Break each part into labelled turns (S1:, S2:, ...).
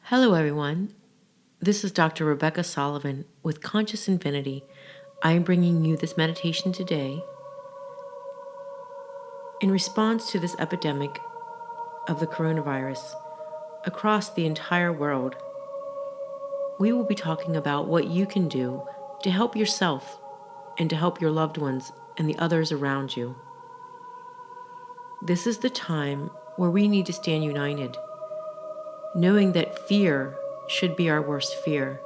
S1: Hello, everyone. This is Dr. Rebecca Sullivan with Conscious Infinity. I am bringing you this meditation today in response to this epidemic of the coronavirus across the entire world. We will be talking about what you can do to help yourself and to help your loved ones and the others around you. This is the time where we need to stand united, knowing that fear should be our worst fear.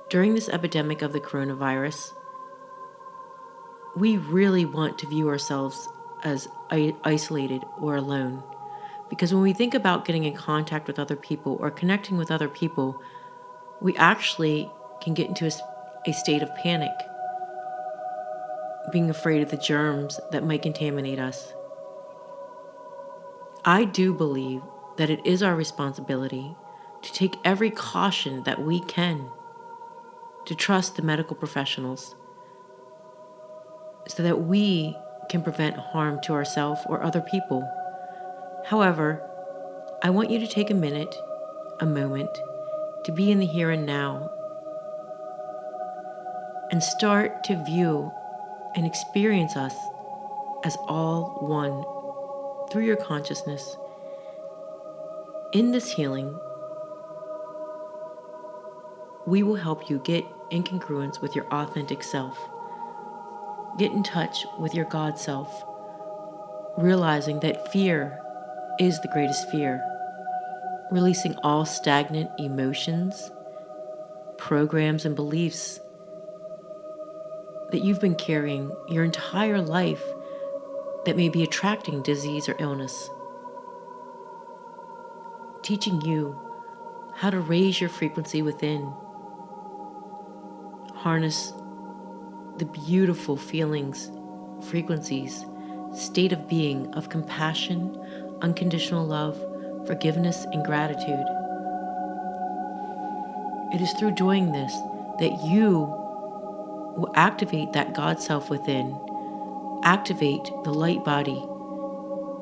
S1: During this epidemic of the coronavirus, we really want to view ourselves as isolated or alone. Because when we think about getting in contact with other people or connecting with other people, we actually can get into a state of panic, being afraid of the germs that might contaminate us. I do believe that it is our responsibility to take every caution that we can, to trust the medical professionals, so that we can prevent harm to ourselves or other people. However, I want you to take a moment, to be in the here and now, and start to view and experience us as all one through your consciousness. In this healing, we will help you get in congruence with your authentic self. Get in touch with your God self, realizing that fear is the greatest fear. Releasing all stagnant emotions, programs, and beliefs that you've been carrying your entire life that may be attracting disease or illness. Teaching you how to raise your frequency within. Harness the beautiful feelings, frequencies, state of being of compassion, unconditional love, forgiveness, and gratitude. It is through doing this that you will activate that God self within, activate the light body.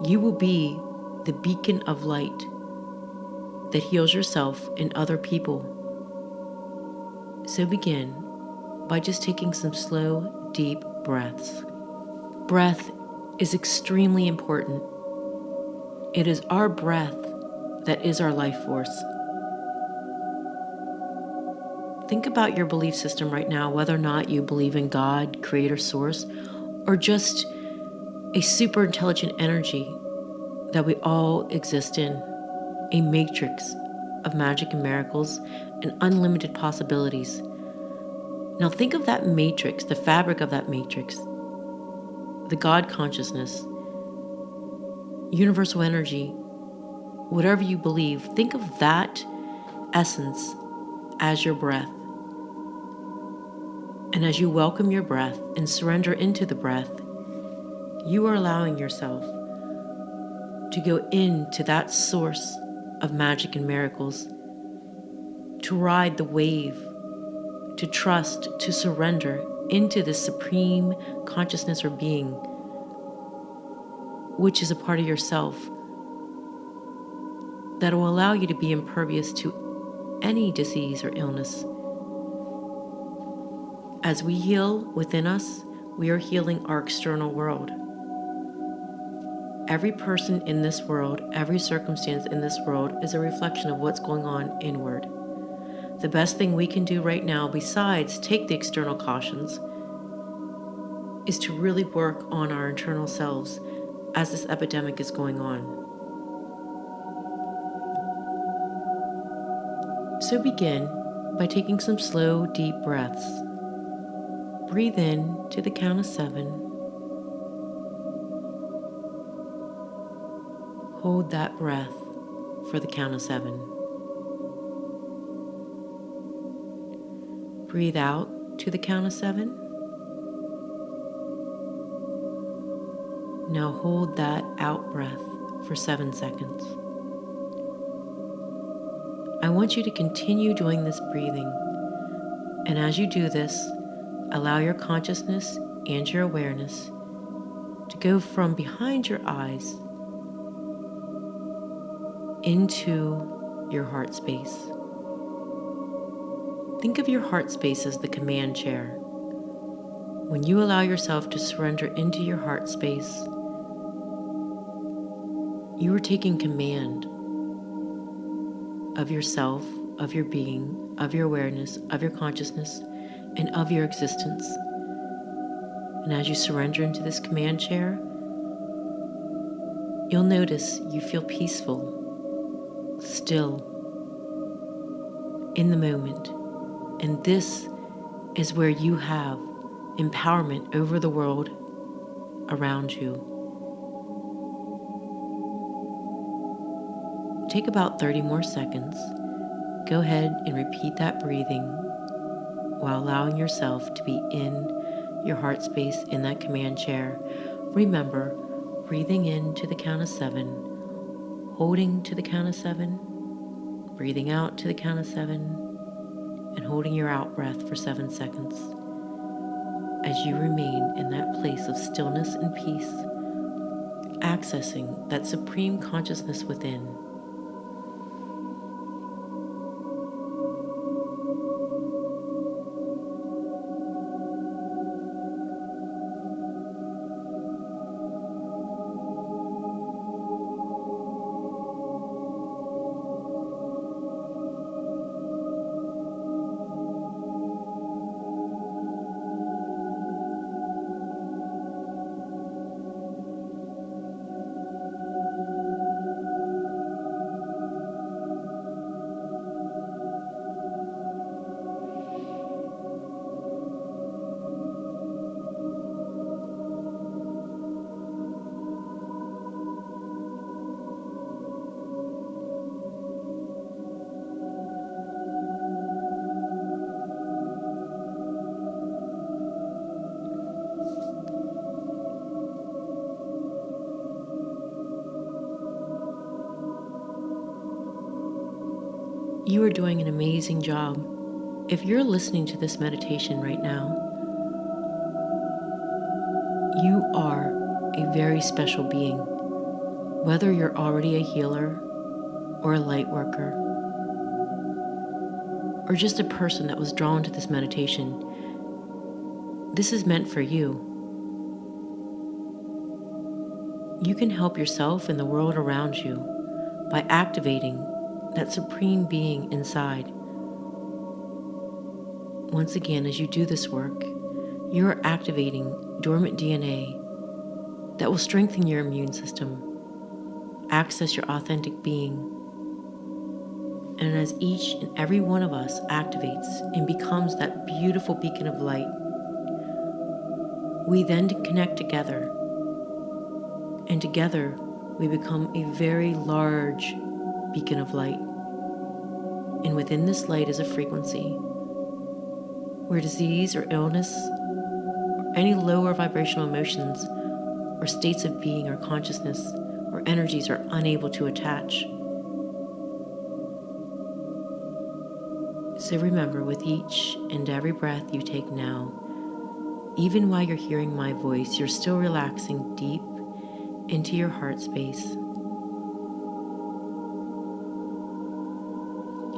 S1: You will be the beacon of light that heals yourself and other people. So begin by just taking some slow, deep breaths. Breath is extremely important. It is our breath that is our life force. Think about your belief system right now, whether or not you believe in God, creator, source, or just a super intelligent energy that we all exist in, a matrix of magic and miracles and unlimited possibilities. Now think of that matrix, the fabric of that matrix, the God consciousness, universal energy, whatever you believe. Think of that essence as your breath. And as you welcome your breath and surrender into the breath, you are allowing yourself to go into that source of magic and miracles, to ride the wave, to trust, to surrender into the supreme consciousness or being, which is a part of yourself that will allow you to be impervious to any disease or illness. As we heal within us, we are healing our external world. Every person in this world, every circumstance in this world is a reflection of what's going on inward. The best thing we can do right now, besides take the external cautions, is to really work on our internal selves as this epidemic is going on. So begin by taking some slow, deep breaths. Breathe in to the count of 7. Hold that breath for the count of 7. Breathe out to the count of 7. Now hold that out breath for 7 seconds. I want you to continue doing this breathing. And as you do this, allow your consciousness and your awareness to go from behind your eyes into your heart space. Think of your heart space as the command chair. When you allow yourself to surrender into your heart space, you are taking command of yourself, of your being, of your awareness, of your consciousness, and of your existence. And as you surrender into this command chair, you'll notice you feel peaceful, still, in the moment. And this is where you have empowerment over the world around you. Take about 30 more seconds. Go ahead and repeat that breathing while allowing yourself to be in your heart space in that command chair. Remember, breathing in to the count of 7, holding to the count of 7, breathing out to the count of 7, and holding your out breath for 7 seconds as you remain in that place of stillness and peace, accessing that supreme consciousness within. You are doing an amazing job. If you're listening to this meditation right now, you are a very special being. Whether you're already a healer or a light worker, or just a person that was drawn to this meditation, this is meant for you. You can help yourself and the world around you by activating that supreme being inside. Once again, as you do this work, you are activating dormant DNA that will strengthen your immune system, access your authentic being. And as each and every one of us activates and becomes that beautiful beacon of light, we then connect together. And together, we become a very large beacon of light. And within this light is a frequency where disease or illness or any lower vibrational emotions or states of being or consciousness or energies are unable to attach. So remember, with each and every breath you take now, even while you're hearing my voice, you're still relaxing deep into your heart space.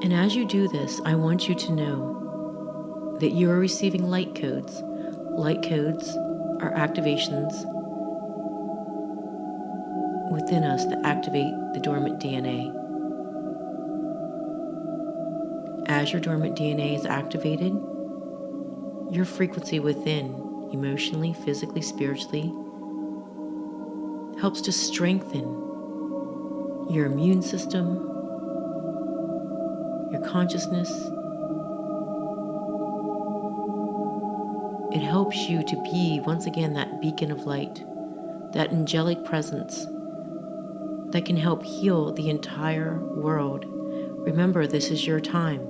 S1: And as you do this, I want you to know that you are receiving light codes. Light codes are activations within us that activate the dormant DNA. As your dormant DNA is activated, your frequency within, emotionally, physically, spiritually, helps to strengthen your immune system, your consciousness. It helps you to be, once again, that beacon of light, that angelic presence that can help heal the entire world. Remember, this is your time.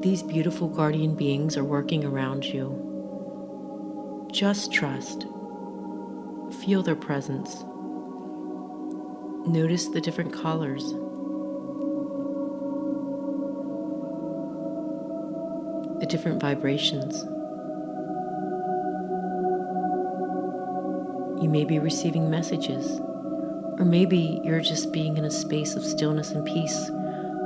S1: These beautiful guardian beings are working around you. Just trust. Feel their presence. Notice the different colors. The different vibrations. You may be receiving messages, or maybe you're just being in a space of stillness and peace.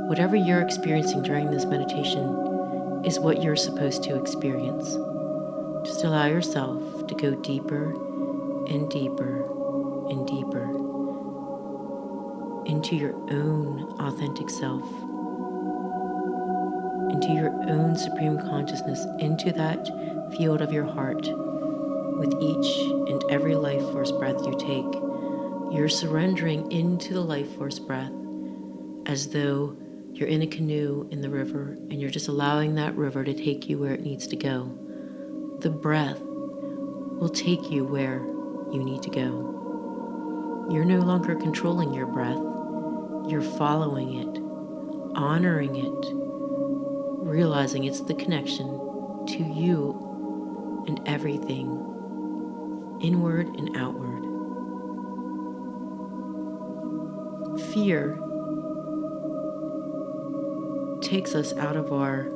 S1: Whatever you're experiencing during this meditation is what you're supposed to experience. Just allow yourself to go deeper and deeper and deeper into your own authentic self, into your own supreme consciousness, into that field of your heart. With each and every life force breath you take, you're surrendering into the life force breath as though you're in a canoe in the river and you're just allowing that river to take you where it needs to go. The breath will take you where you need to go. You're no longer controlling your breath. You're following it, honoring it, realizing it's the connection to you and everything, inward and outward. Fear takes us out of our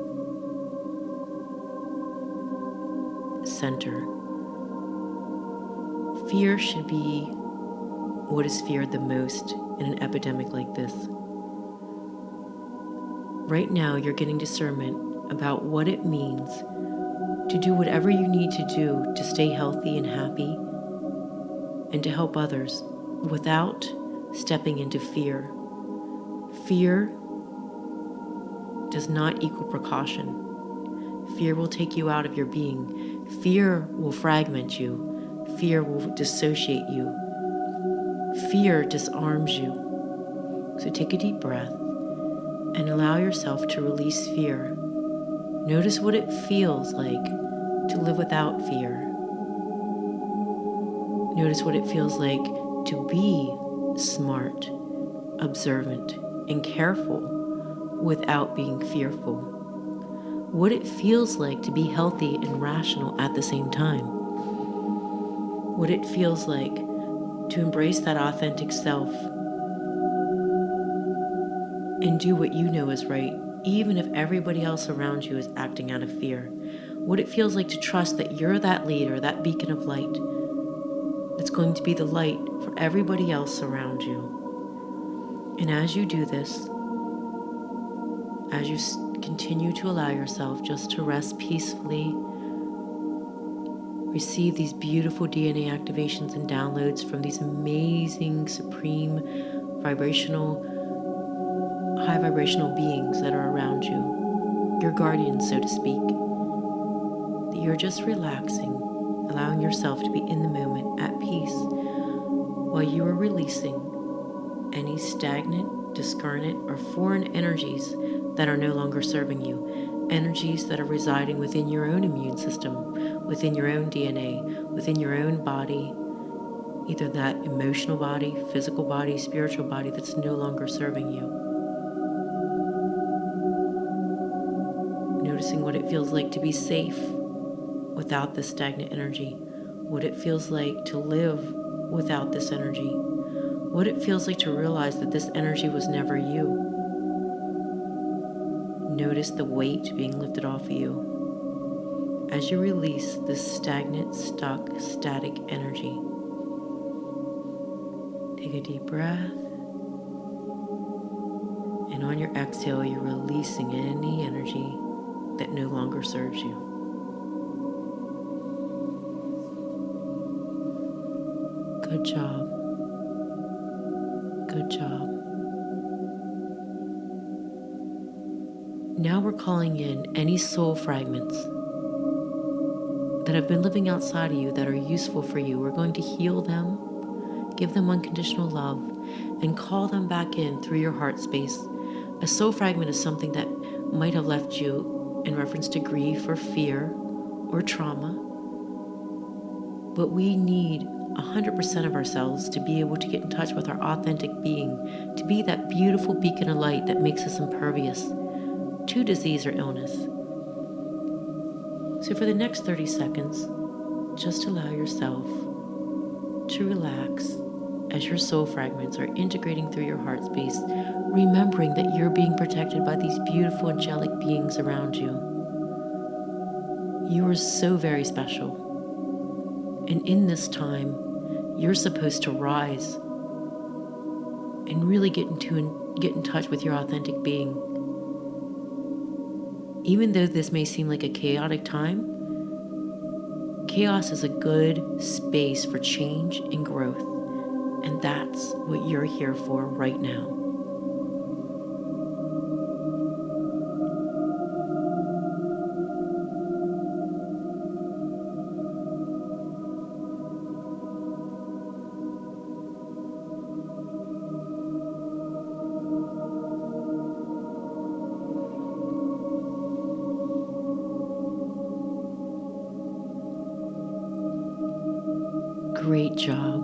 S1: center. Fear should be what is feared the most in an epidemic like this. Right now, you're getting discernment about what it means to do whatever you need to do to stay healthy and happy and to help others without stepping into fear. Fear does not equal precaution. Fear will take you out of your being. Fear will fragment you. Fear will dissociate you. Fear disarms you. So take a deep breath and allow yourself to release fear. Notice what it feels like to live without fear. Notice what it feels like to be smart, observant, and careful without being fearful. What it feels like to be healthy and rational at the same time. What it feels like to embrace that authentic self and do what you know is right, even if everybody else around you is acting out of fear. What it feels like to trust that you're that leader, that beacon of light, that's going to be the light for everybody else around you. And as you do this, as you continue to allow yourself just to rest peacefully, receive these beautiful DNA activations and downloads from these amazing, supreme, high vibrational beings that are around you, your guardians, so to speak, that you're just relaxing, allowing yourself to be in the moment at peace while you are releasing any stagnant, discarnate, or foreign energies that are no longer serving you, energies that are residing within your own immune system, within your own DNA, within your own body, either that emotional body, physical body, spiritual body that's no longer serving you. Noticing what it feels like to be safe without this stagnant energy, what it feels like to live without this energy, what it feels like to realize that this energy was never you. Notice the weight being lifted off of you as you release this stagnant, stuck, static energy. Take a deep breath, and on your exhale, you're releasing any energy that no longer serves you. Good job. Good job. Now we're calling in any soul fragments that have been living outside of you that are useful for you. We're going to heal them, give them unconditional love, and call them back in through your heart space. A soul fragment is something that might have left you in reference to grief or fear or trauma. But we need 100% of ourselves to be able to get in touch with our authentic being, to be that beautiful beacon of light that makes us impervious to disease or illness. So for the next 30 seconds, just allow yourself to relax as your soul fragments are integrating through your heart space, remembering that you're being protected by these beautiful angelic beings around you. You are so very special. And in this time, you're supposed to rise and really get in touch with your authentic being. Even though this may seem like a chaotic time, chaos is a good space for change and growth, and that's what you're here for right now. Great job.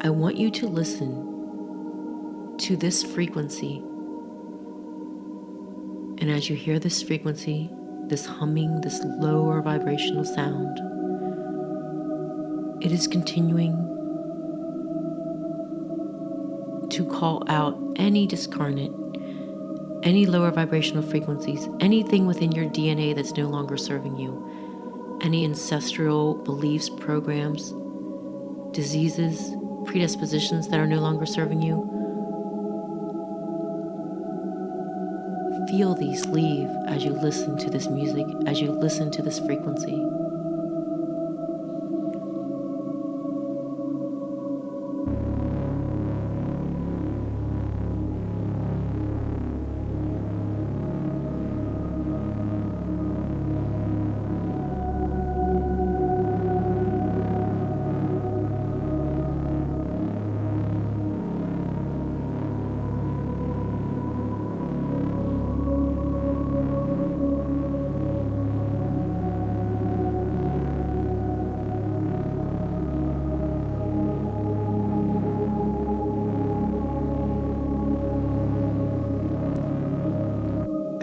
S1: I want you to listen to this frequency. And as you hear this frequency, this humming, this lower vibrational sound, it is continuing to call out any discarnate, any lower vibrational frequencies, anything within your DNA that's no longer serving you, any ancestral beliefs, programs, diseases, predispositions that are no longer serving you. Feel these leave as you listen to this music, as you listen to this frequency.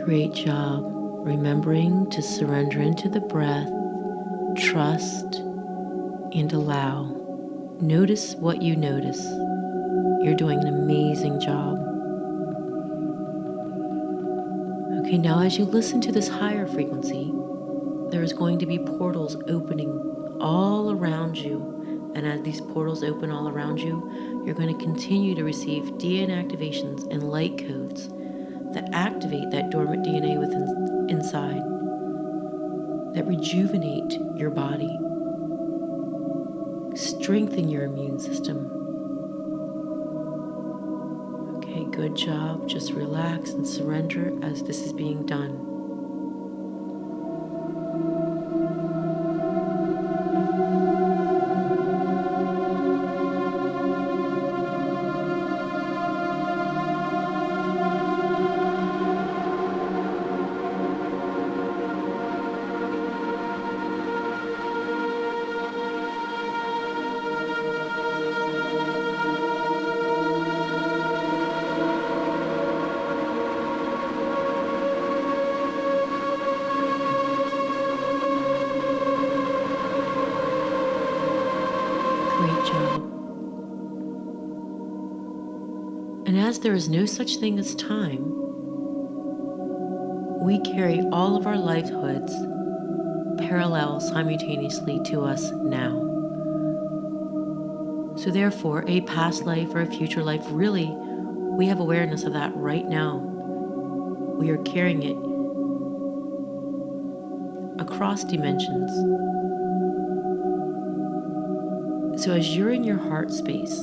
S1: Great job. Remembering to surrender into the breath, trust, and allow. Notice what you notice. You're doing an amazing job. Okay, now as you listen to this higher frequency, there's going to be portals opening all around you. And as these portals open all around you, you're going to continue to receive DNA activations and light codes that activate that dormant DNA within inside, that rejuvenate your body, strengthen your immune system. Okay, good job. Just relax and surrender as this is being done. Great job. And as there is no such thing as time, we carry all of our livelihoods parallel simultaneously to us now. So therefore, a past life or a future life, really, we have awareness of that right now. We are carrying it across dimensions. So as you're in your heart space,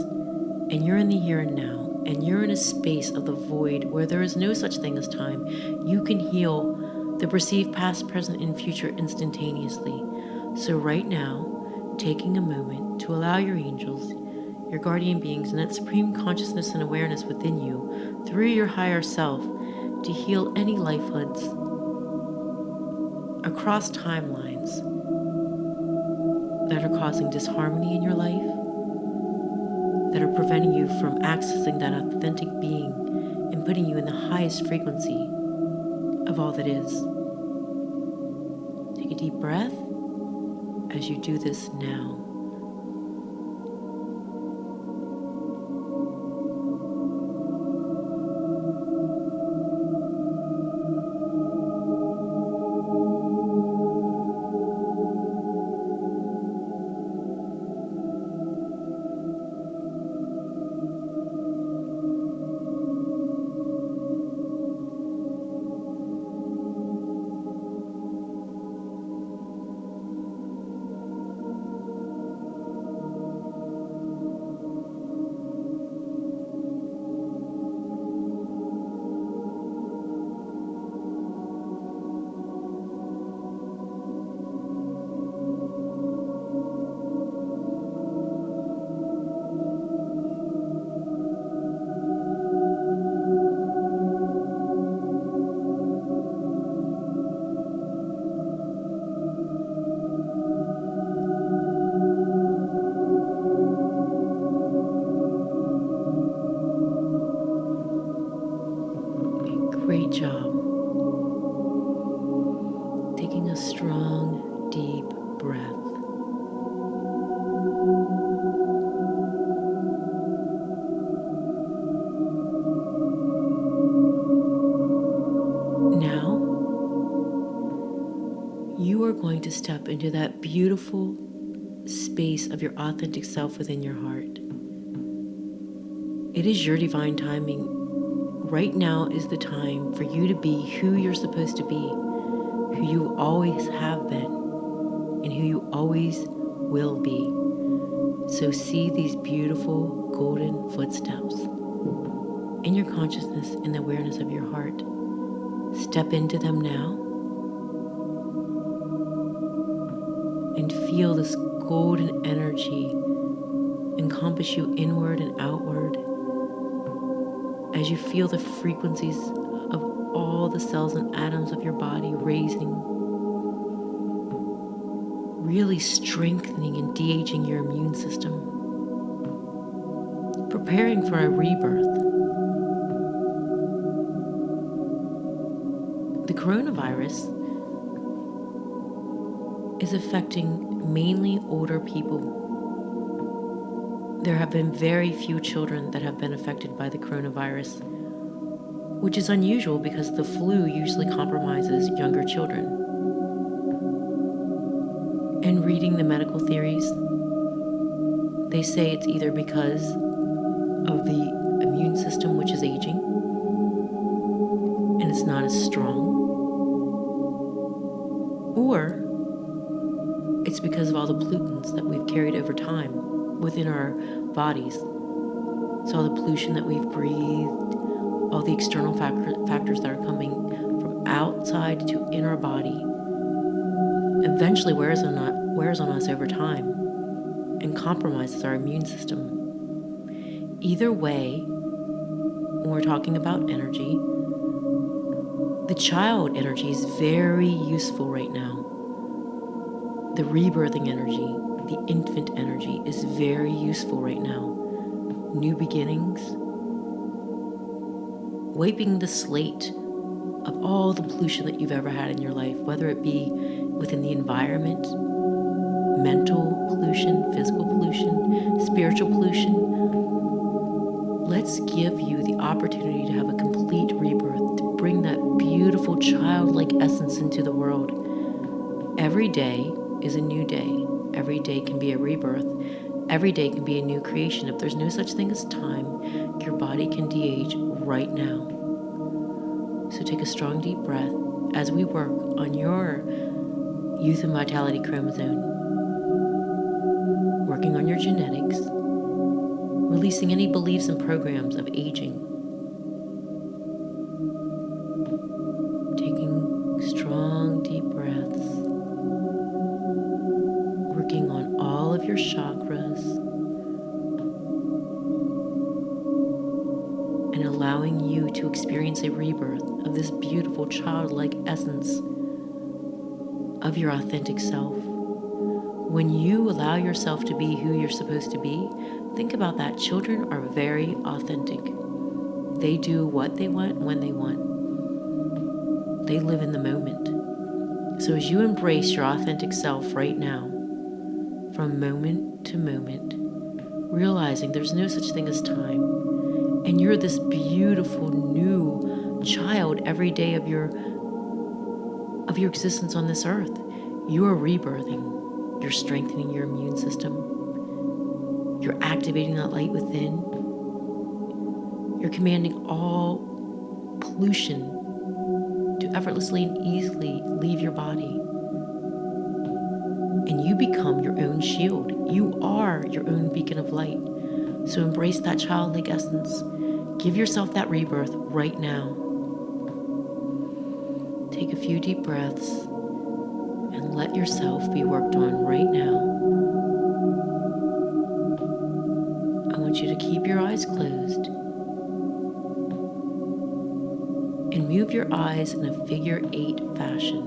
S1: and you're in the here and now, and you're in a space of the void where there is no such thing as time, you can heal the perceived past, present, and future instantaneously. So right now, taking a moment to allow your angels, your guardian beings, and that supreme consciousness and awareness within you, through your higher self, to heal any livelihoods across timelines that are causing disharmony in your life, that are preventing you from accessing that authentic being and putting you in the highest frequency of all that is. Take a deep breath as you do this now. step into that beautiful space of your authentic self within your heart. It is your divine timing. Right now is the time for you to be who you're supposed to be, who you always have been, and who you always will be. So see these beautiful golden footsteps in your consciousness and the awareness of your heart. Step into them now and feel this golden energy encompass you inward and outward as you feel the frequencies of all the cells and atoms of your body raising, really strengthening and de-aging your immune system, preparing for a rebirth. The coronavirus is affecting mainly older people. There have been very few children that have been affected by the coronavirus, which is unusual because the flu usually compromises younger children. And reading the medical theories, they say it's either because of the immune system, which is aging, and it's not as strong, or it's because of all the pollutants that we've carried over time within our bodies. So all the pollution that we've breathed, all the external factors that are coming from outside to in our body, eventually wears on us over time and compromises our immune system. Either way, when we're talking about energy, the child energy is very useful right now. The rebirthing energy, the infant energy is very useful right now. New beginnings, wiping the slate of all the pollution that you've ever had in your life, whether it be within the environment, mental pollution, physical pollution, spiritual pollution. Let's give you the opportunity to have a complete rebirth, to bring that beautiful childlike essence into the world. Every day is a new day. Every day can be a rebirth. Every day can be a new creation. If there's no such thing as time, your body can de-age right now. So take a strong deep breath as we work on your youth and vitality chromosome, working on your genetics, releasing any beliefs and programs of aging, taking strong deep breaths, working on all of your chakras, and allowing you to experience a rebirth of this beautiful childlike essence of your authentic self. When you allow yourself to be who you're supposed to be, think about that. Children are very authentic. They do what they want when they want. They live in the moment. So as you embrace your authentic self right now, from moment to moment, realizing there's no such thing as time, and you're this beautiful new child every day of your existence on this earth. You are rebirthing. You're strengthening your immune system. You're activating that light within. You're commanding all pollution to effortlessly and easily leave your body. And you become your own shield. You are your own beacon of light. So embrace that childlike essence. Give yourself that rebirth right now. Take a few deep breaths and let yourself be worked on right now. I want you to keep your eyes closed and move your eyes in a figure 8 fashion.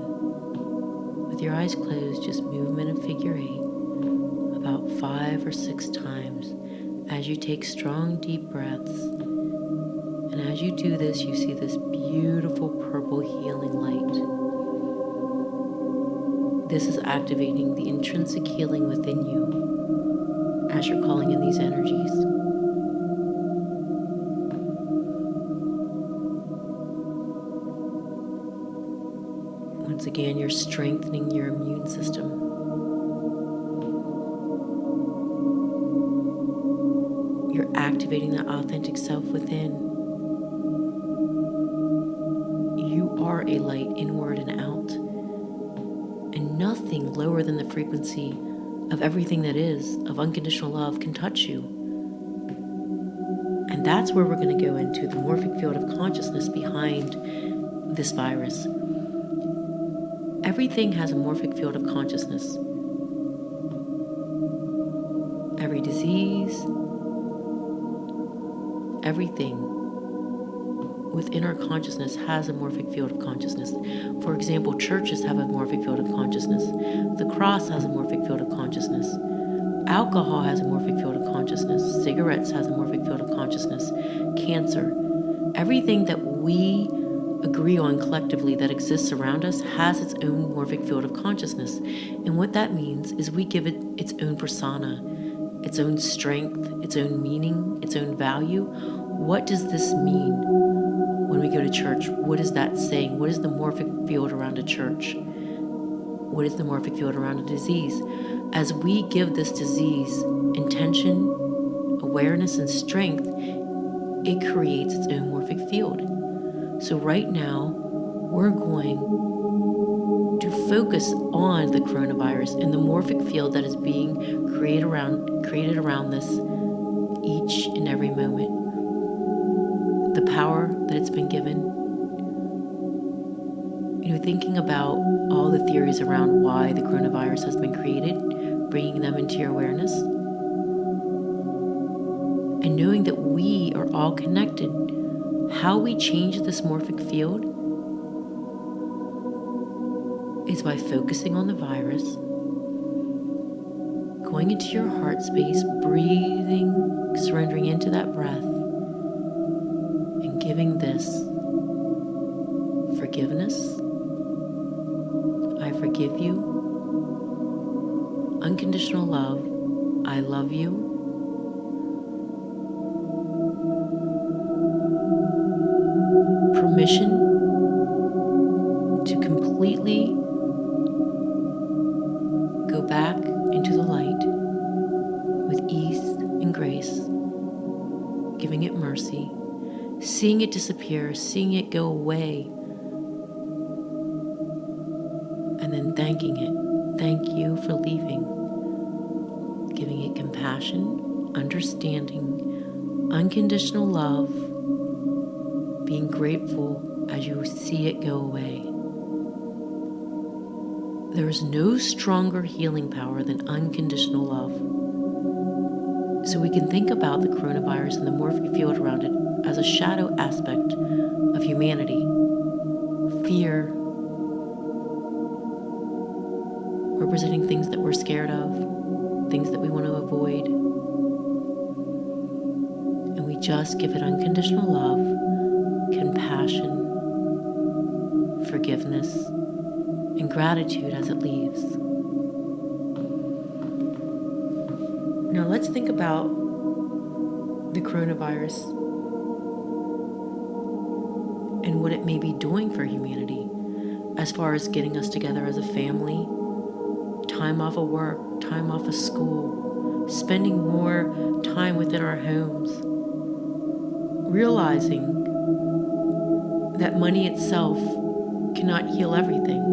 S1: With your eyes closed, just move them in a figure 8 about 5 or 6 times as you take strong deep breaths. And as you do this, you see this beautiful purple healing light. This is activating the intrinsic healing within you as you're calling in these energies. Once again, you're strengthening your immune system. You're activating that authentic self within. You are a light inward and out. And nothing lower than the frequency of everything that is, of unconditional love, can touch you. And that's where we're going to go into the morphic field of consciousness behind this virus. Everything has a morphic field of consciousness. Every disease, everything within our consciousness has a morphic field of consciousness. For example, churches have a morphic field of consciousness. The cross has a morphic field of consciousness. Alcohol has a morphic field of consciousness. Cigarettes has a morphic field of consciousness. Cancer. Everything that we agree on collectively that exists around us has its own morphic field of consciousness. And what that means is we give it its own persona, its own strength, its own meaning, its own value. What does this mean when we go to church? What is that saying? What is the morphic field around a church? What is the morphic field around a disease? As we give this disease intention, awareness, and strength, it creates its own morphic field. So right now, we're going to focus on the coronavirus and the morphic field that is being created around this each and every moment. The power that it's been given. Thinking about all the theories around why the coronavirus has been created, bringing them into your awareness, and knowing that we are all connected. How we change this morphic field is by focusing on the virus, going into your heart space, breathing, surrendering into that breath, and giving this forgiveness. I forgive you. Unconditional love. I love you. Permission to completely go back into the light with ease and grace, giving it mercy, seeing it disappear, seeing it go away, and then thanking it. Thank you for leaving. Giving it compassion, understanding, unconditional love, being grateful as you see it go away. There is no stronger healing power than unconditional love. So we can think about the coronavirus and the morphic field around it as a shadow aspect of humanity. Fear, representing things that we're scared of, things that we want to avoid. And we just give it unconditional love, compassion, forgiveness, and gratitude as it leaves. Now let's think about the coronavirus and what it may be doing for humanity as far as getting us together as a family, time off of work, time off of school, spending more time within our homes, realizing that money itself cannot heal everything.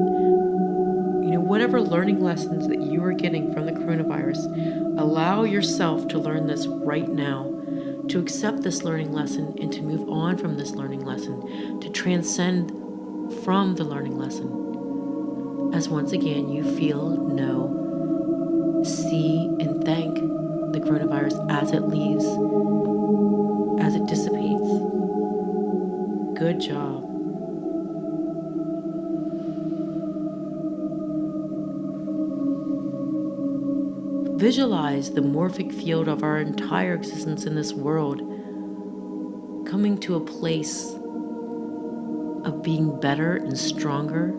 S1: Whatever learning lessons that you are getting from the coronavirus, allow yourself to learn this right now, to accept this learning lesson and to move on from this learning lesson, to transcend from the learning lesson. As once again, you feel, know, see, and thank the coronavirus as it leaves, as it dissipates. Good job. Visualize the morphic field of our entire existence in this world coming to a place of being better and stronger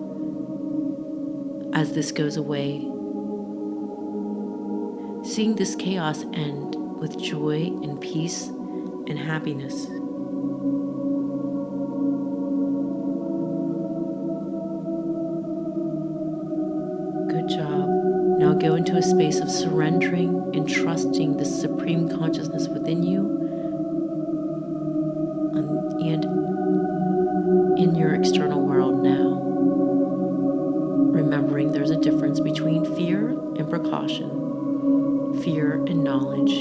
S1: as this goes away. Seeing this chaos end with joy and peace and happiness. into a space of surrendering and trusting the supreme consciousness within you and in your external world now. Remembering there's a difference between fear and precaution, fear and knowledge,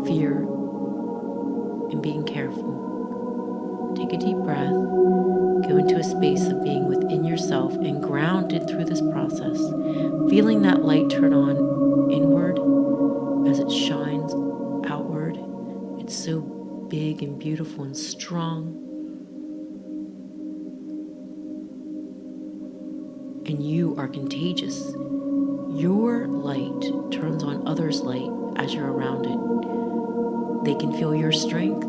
S1: fear and being careful. Take a deep breath, go into a space of being within yourself and grounded through this process, feeling that light turn on inward as it shines outward. It's so big and beautiful and strong. And you are contagious. Your light turns on others' light as you're around it. They can feel your strength.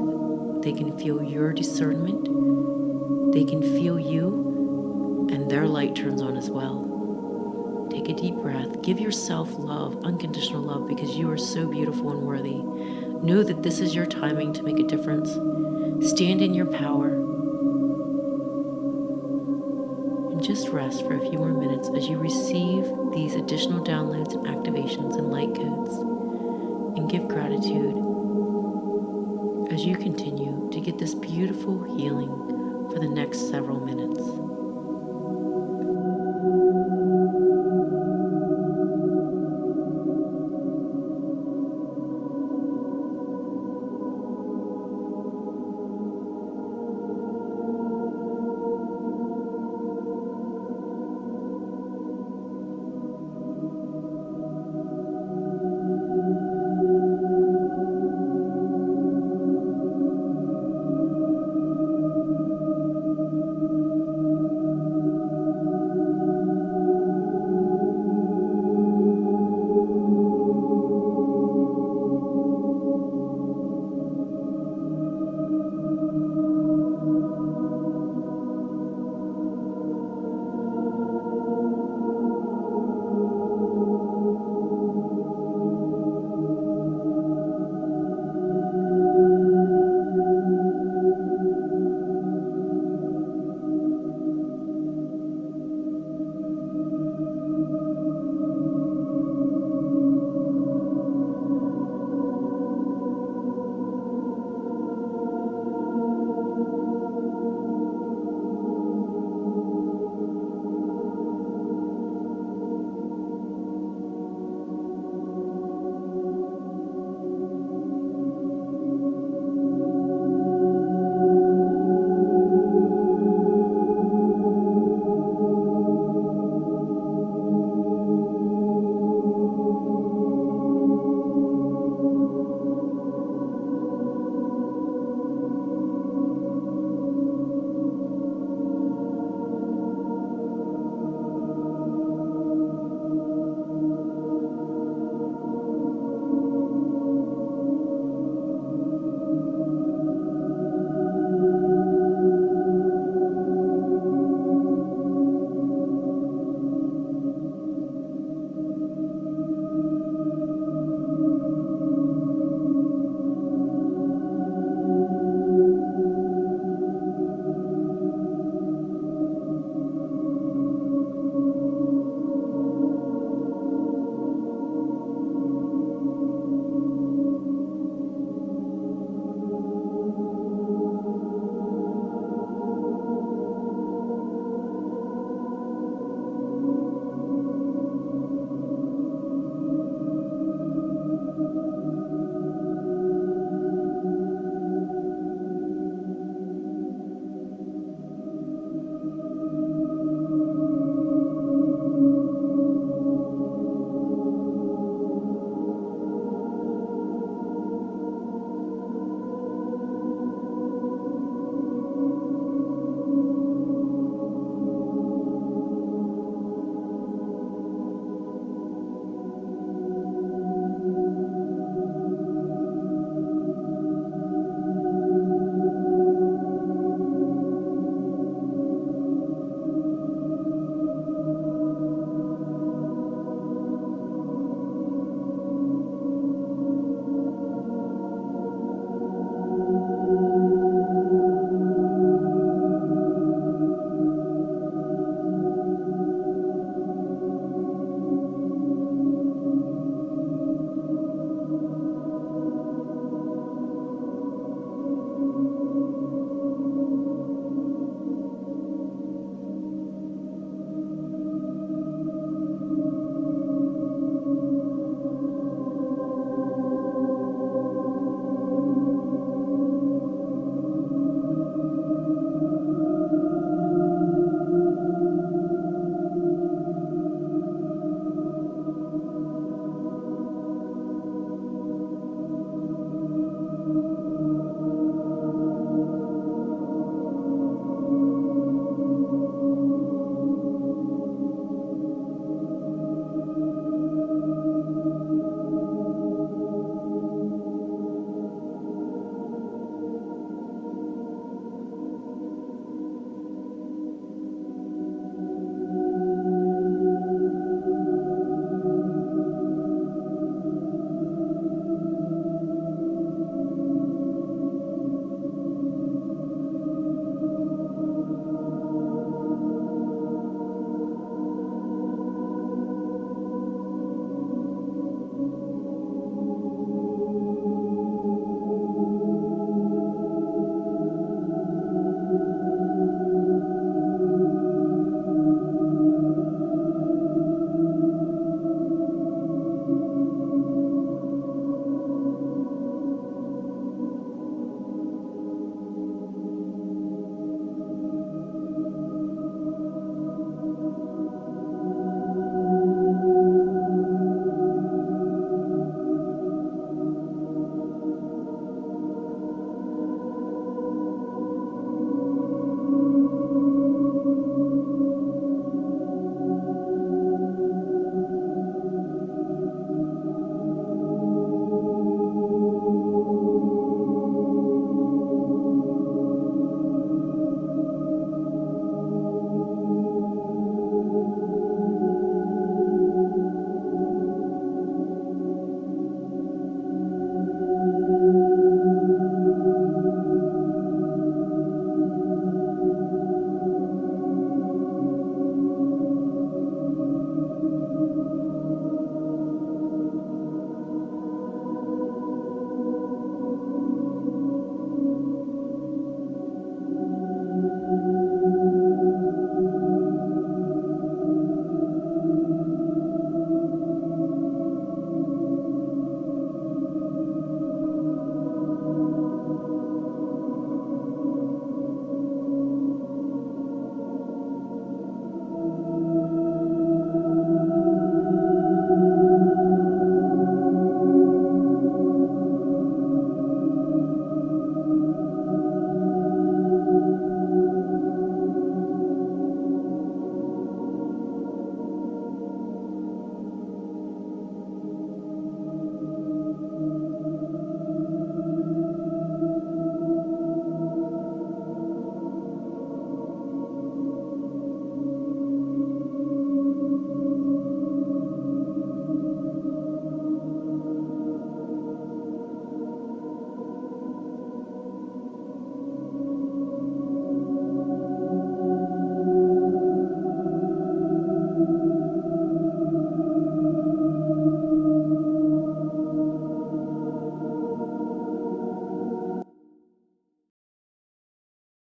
S1: They can feel your discernment. They can feel you, and their light turns on as well. Take a deep breath. Give yourself love, unconditional love, because you are so beautiful and worthy. Know that this is your timing to make a difference. Stand in your power. Just rest for a few more minutes as you receive these additional downloads and activations and light codes, and give gratitude as you continue to get this beautiful healing for the next several minutes.